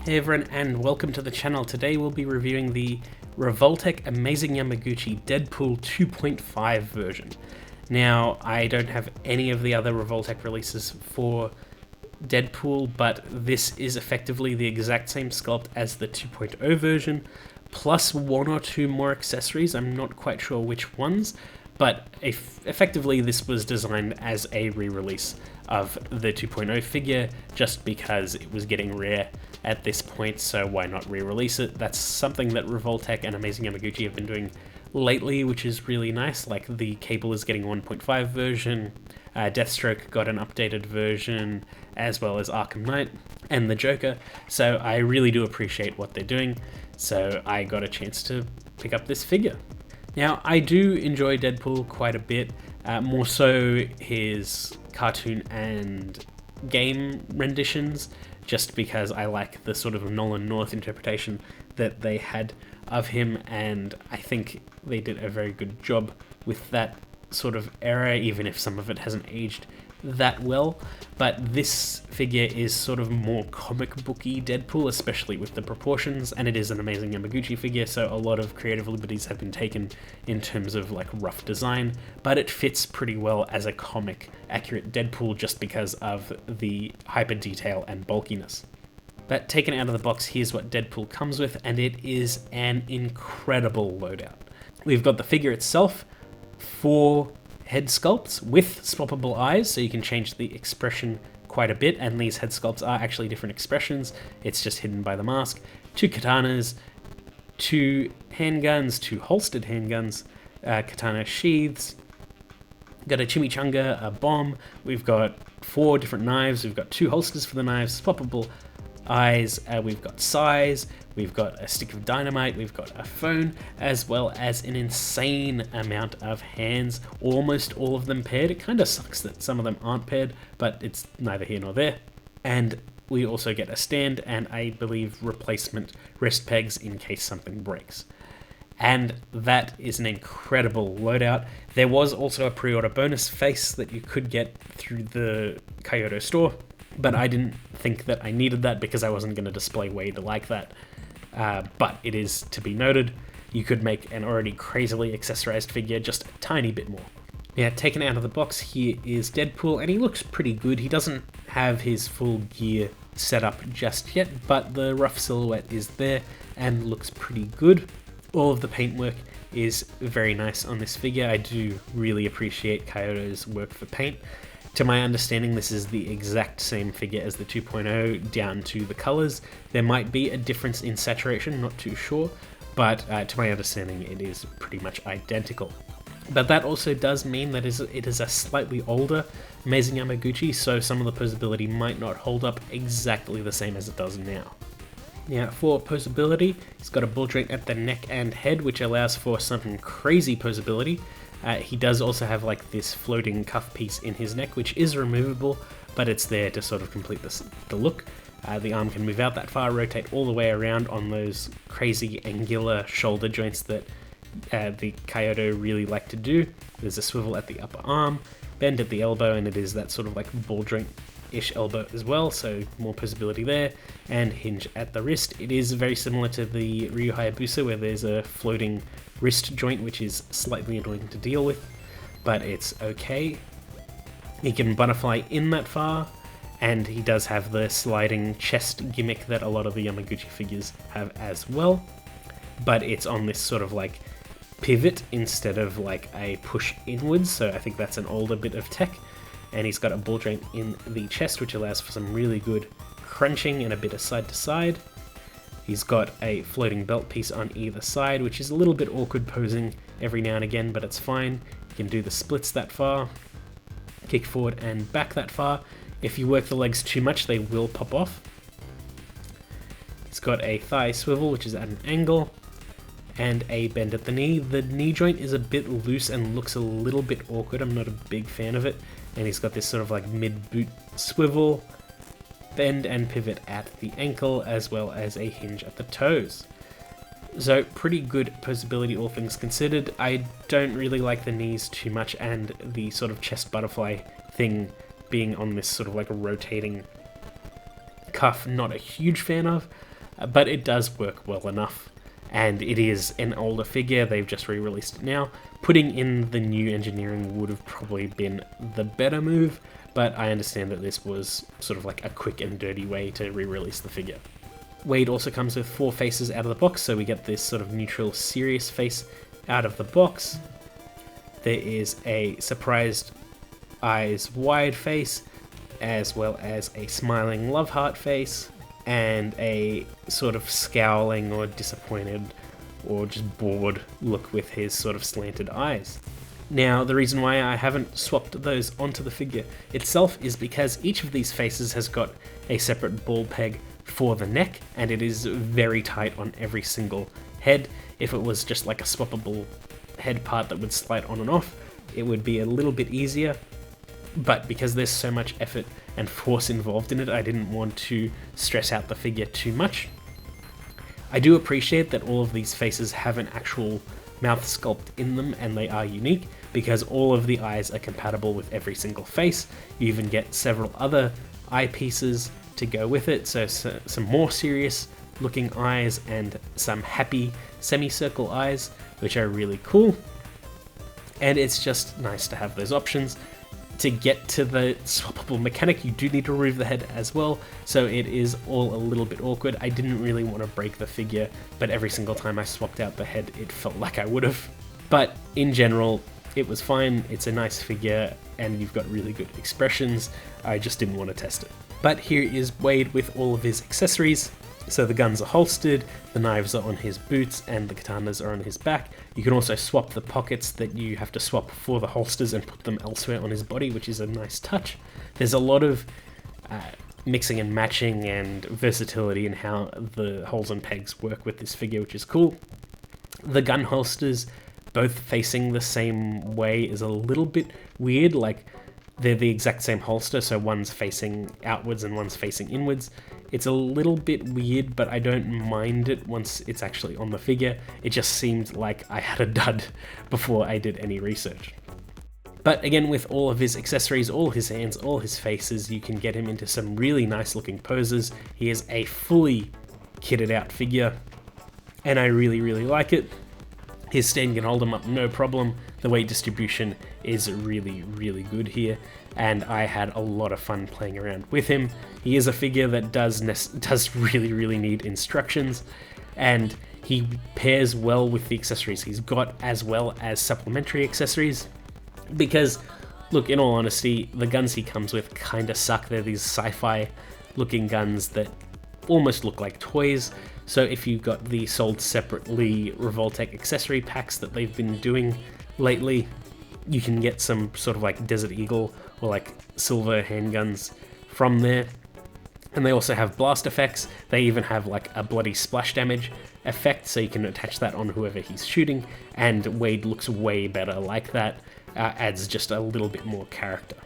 Hey everyone, and welcome to the channel. Today we'll be reviewing the Revoltech Amazing Yamaguchi Deadpool 2.5 version. Now, I don't have any of the other Revoltech releases for Deadpool, but this is effectively the exact same sculpt as the 2.0 version, plus one or two more accessories. I'm not quite sure which ones, but effectively this was designed as a re-release of the 2.0 figure just because it was getting rare at this point, so why not re-release it? That's something that Revoltech and Amazing Yamaguchi have been doing lately, which is really nice. Like, the Cable is getting a 1.5 version, Deathstroke got an updated version, as well as Arkham Knight and the Joker, so I really do appreciate what they're doing, so I got a chance to pick up this figure. Now, I do enjoy Deadpool quite a bit, more so his cartoon and game renditions, just because I like the sort of Nolan North interpretation that they had of him, and I think they did a very good job with that sort of era, even if some of it hasn't aged that well. But this figure is sort of more comic booky Deadpool, especially with the proportions, and it is an Amazing Yamaguchi figure, so a lot of creative liberties have been taken in terms of like rough design, but it fits pretty well as a comic accurate Deadpool just because of the hyper detail and bulkiness. But taken out of the box, here's what Deadpool comes with, and it is an incredible loadout. We've got the figure itself, 4 head sculpts with swappable eyes, so you can change the expression quite a bit, and these head sculpts are actually different expressions, it's just hidden by the mask. 2 katanas, 2 handguns, 2 holstered handguns, katana sheaths, got a chimichanga, a bomb, we've got 4 different knives, we've got 2 holsters for the knives, swappable eyes, we've got size, we've got a stick of dynamite, we've got a phone, as well as an insane amount of hands, almost all of them paired. It kind of sucks that some of them aren't paired, but it's neither here nor there. And we also get a stand and I believe replacement wrist pegs in case something breaks. And that is an incredible loadout. There was also a pre-order bonus face that you could get through the Kyoto store, but I didn't think that I needed that because I wasn't going to display Wade like that. But it is to be noted, you could make an already crazily accessorized figure just a tiny bit more. Yeah, taken out of the box, here is Deadpool, and he looks pretty good. He doesn't have his full gear set up just yet, but the rough silhouette is there and looks pretty good. All of the paintwork is very nice on this figure. I do really appreciate Kyoto's work for paint. To my understanding, this is the exact same figure as the 2.0 down to the colors. There might be a difference in saturation, not too sure, but to my understanding it is pretty much identical. But that also does mean that it is a slightly older Amazing Yamaguchi, so some of the posability might not hold up exactly the same as it does now. Now, for posability, he's got a ball joint at the neck and head, which allows for some crazy posability. He does also have like this floating cuff piece in his neck, which is removable, but it's there to sort of complete the look. The arm can move out that far, rotate all the way around on those crazy angular shoulder joints that the Kyoto really like to do. There's a swivel at the upper arm, bend at the elbow, and it is that sort of like ball joint-ish elbow as well, so more possibility there, and hinge at the wrist. It is very similar to the Ryu Hayabusa, where there's a floating wrist joint, which is slightly annoying to deal with, but it's okay. He can butterfly in that far, and he does have the sliding chest gimmick that a lot of the Yamaguchi figures have as well, but it's on this sort of like pivot instead of like a push inwards, so I think that's an older bit of tech. And he's got a ball joint in the chest, which allows for some really good crunching and a bit of side to side. He's got a floating belt piece on either side, which is a little bit awkward posing every now and again, but it's fine. You can do the splits that far, kick forward and back that far. If you work the legs too much, they will pop off. He's got a thigh swivel, which is at an angle, and a bend at the knee. The knee joint is a bit loose and looks a little bit awkward. I'm not a big fan of it. And he's got this sort of like mid-boot swivel, bend and pivot at the ankle, as well as a hinge at the toes. So pretty good posability, all things considered. I don't really like the knees too much, and the sort of chest butterfly thing being on this sort of like a rotating cuff, not a huge fan of. but it does work well enough. And it is an older figure, they've just re-released it now. Putting in the new engineering would have probably been the better move, but I understand that this was sort of like a quick and dirty way to re-release the figure. Wade also comes with 4 faces out of the box, so we get this sort of neutral, serious face out of the box. There is a surprised eyes wide face, as well as a smiling love heart face, and a sort of scowling or disappointed or just bored look with his sort of slanted eyes. Now, the reason why I haven't swapped those onto the figure itself is because each of these faces has got a separate ball peg for the neck, and it is very tight on every single head. If it was just like a swappable head part that would slide on and off, it would be a little bit easier, but because there's so much effort and force involved in it, I didn't want to stress out the figure too much. I do appreciate that all of these faces have an actual mouth sculpt in them, and they are unique because all of the eyes are compatible with every single face. You even get several other eye pieces to go with it, so some more serious looking eyes and some happy semicircle eyes, which are really cool. And it's just nice to have those options. To get to the swappable mechanic, you do need to remove the head as well, so it is all a little bit awkward. I didn't really want to break the figure, but every single time I swapped out the head, it felt like I would have. But in general, it was fine. It's a nice figure, and you've got really good expressions. I just didn't want to test it. But here is Wade with all of his accessories. So the guns are holstered, the knives are on his boots, and the katanas are on his back. You can also swap the pockets that you have to swap for the holsters and put them elsewhere on his body, which is a nice touch. There's a lot of mixing and matching and versatility in how the holes and pegs work with this figure, which is cool. The gun holsters, both facing the same way, is a little bit weird. Like, they're the exact same holster, so one's facing outwards and one's facing inwards. It's a little bit weird, but I don't mind it once it's actually on the figure. It just seemed like I had a dud before I did any research. But again, with all of his accessories, all his hands, all his faces, you can get him into some really nice looking poses. He is a fully kitted out figure, and I really, really like it. His stand can hold him up no problem. The weight distribution is really, really good here, and I had a lot of fun playing around with him. He is a figure that does really, really need instructions, and he pairs well with the accessories he's got, as well as supplementary accessories, because, look, in all honesty, the guns he comes with kinda suck. They're these sci-fi looking guns that almost look like toys. So if you've got the sold separately Revoltech accessory packs that they've been doing lately, you can get some sort of like Desert Eagle or like silver handguns from there. And they also have blast effects. They even have like a bloody splash damage effect, so you can attach that on whoever he's shooting, and Wade looks way better like that. Adds just a little bit more character.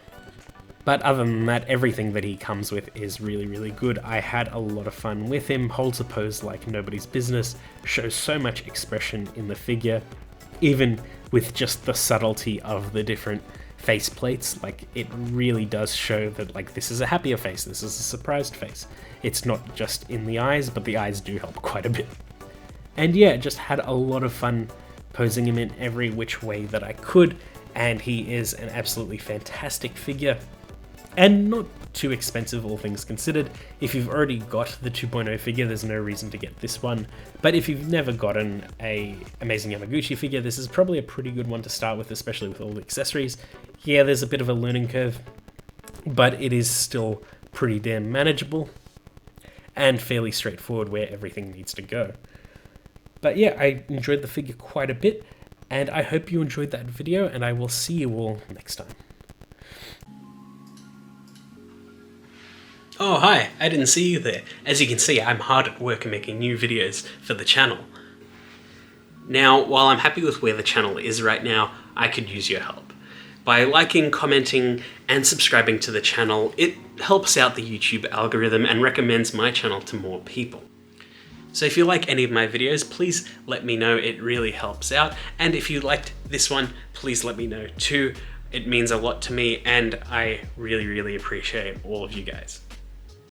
But other than that, everything that he comes with is really, really good. I had a lot of fun with him, holds a pose like nobody's business, shows so much expression in the figure, even with just the subtlety of the different face plates. Like, it really does show that, like, this is a happier face, this is a surprised face. It's not just in the eyes, but the eyes do help quite a bit. And yeah, just had a lot of fun posing him in every which way that I could, and he is an absolutely fantastic figure. And not too expensive, all things considered. If you've already got the 2.0 figure, there's no reason to get this one. But if you've never gotten a Amazing Yamaguchi figure, this is probably a pretty good one to start with, especially with all the accessories. Yeah, there's a bit of a learning curve, but it is still pretty damn manageable and fairly straightforward where everything needs to go. But yeah, I enjoyed the figure quite a bit, and I hope you enjoyed that video, and I will see you all next time. Oh hi, I didn't see you there. As you can see, I'm hard at work making new videos for the channel. Now, while I'm happy with where the channel is right now, I could use your help. By liking, commenting, and subscribing to the channel, it helps out the YouTube algorithm and recommends my channel to more people. So if you like any of my videos, please let me know, it really helps out. And if you liked this one, please let me know too. It means a lot to me, and I really, really appreciate all of you guys.